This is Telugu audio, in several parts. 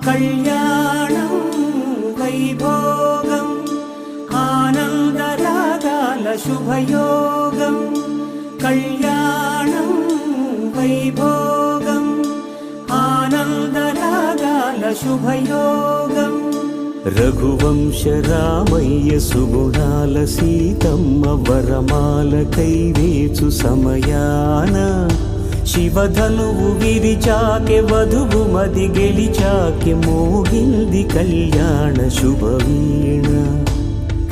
కళ్యాణం వైభోగం ఆనందరాగాల శుభయోగం. కళ్యాణం వైభోగం ఆనందరాగాల శుభయోగం. రఘువంశ రామయ్య సుగుణాల సీతమ్మ వరమాల కైవేచు సమయాన శివధనువు విరిచాకె వధువు మది గెలిచాకె మోగింది కళ్యాణ శుభవీణ.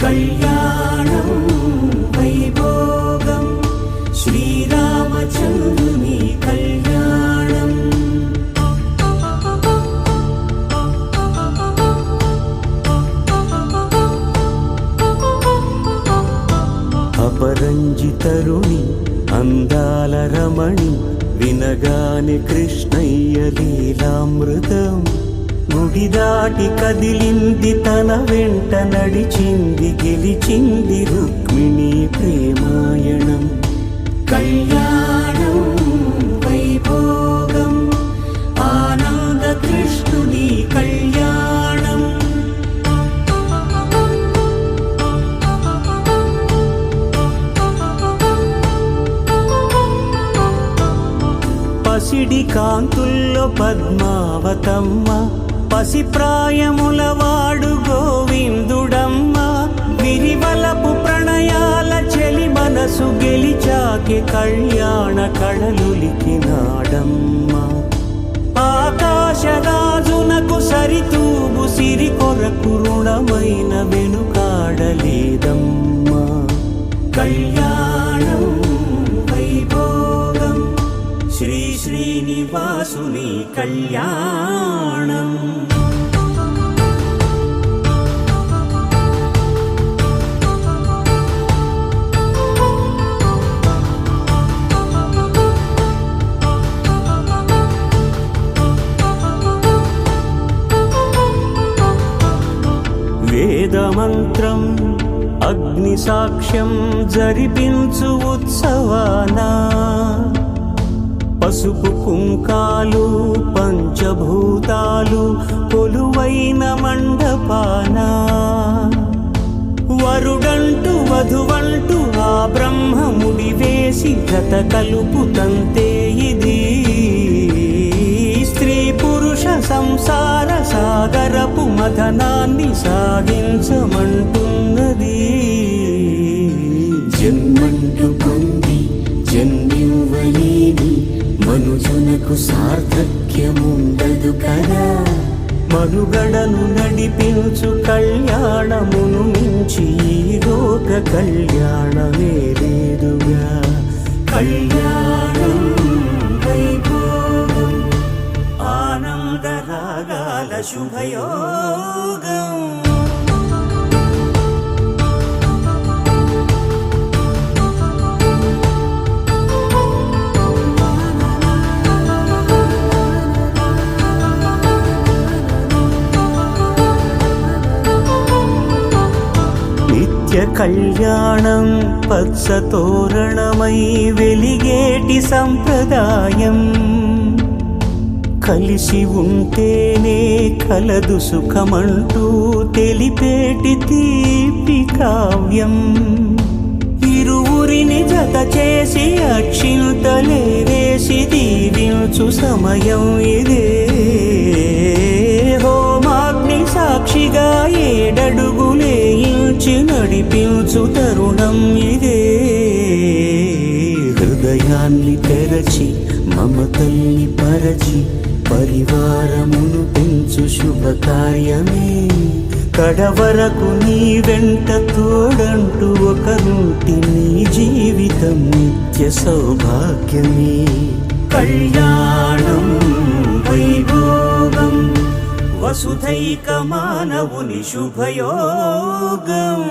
కళ్యాణం వైభోగం శ్రీరామచంద్రుని కళ్యాణం. అపరంజి తరుణి అందాల రమణి వినగానే కృష్ణయ్య లీలామృతం. గుడి దాటి కదిలింది తన వెంట నడిచింది గెలిచింది రుక్మిణి ప్రేమాయణం. కళ్యాణం వైభోగం ఆనంద కృష్ణుని కళ్యాణం. పసిడి కాంతుల్లో పద్మావతమ్మ పసిప్రాయముల వాడు గోవిందుడమ్మ. విరివలపు ప్రణయాల చెలి మనసు గెలిచాకె కళ్యాణ కళలులికినాడమ్మ. ఆకాశరాజునకు సరితూబు సిరి కొరకు రుణమైన వెనుకాడలేదమ్మ. కళ్యాణం వైభోగం శ్రీ శ్రీనివాసుని కళ్యాణం. వేదమంత్రం అగ్ని సాక్ష్యం జరిపించు ఉత్సవానా పసుపు కుంకాలు పంచభూతాలు కొలువైన మండపాన. వరుడంటూ వధువంటూ ఆ బ్రహ్మముడి వేసి జత కలుపుతంతే ఇది. స్త్రీ పురుష సంసార సాగరపు మథనాన్ని సాగించమంటున్నది. జన్మంటూ పొంది జన్మివ్వలేని మనుజునకు సార్థక్యముండదు కదా. మనుగడను నడిపించు కళ్యాణమును మించి ఈ లోక కళ్యాణమే లేదుగా. కళ్యాణం వైభోగం ఆనందరాగాల శుభయోగం. కళ్యాణం పచ్చ తోరణమై వెలిగేటి సంప్రదాయం. కలిసి ఉంటేనే కలదు సుఖమంటూ తెలిపేటి తీపి కావ్యం. ఇరువురిని జత చేసి అక్షింతలే వేసి దీవించు సమయం ఇదే. హోమాగ్ని సాక్షిగా ఏడడుగులే ఇంచి నడిపించు తరుణం ఇదే. హృదయాన్ని తెరచి మమతల్ని పరచి పరివారమును పెంచు శుభకార్యమే. కడవరకు నీ వెంట తోడంటూ ఒకరుంటి నీ జీవితం నిత్య సౌభాగ్యమే. కళ్యాణం వైభోగం వసుధైక మానవుని శుభయోగం.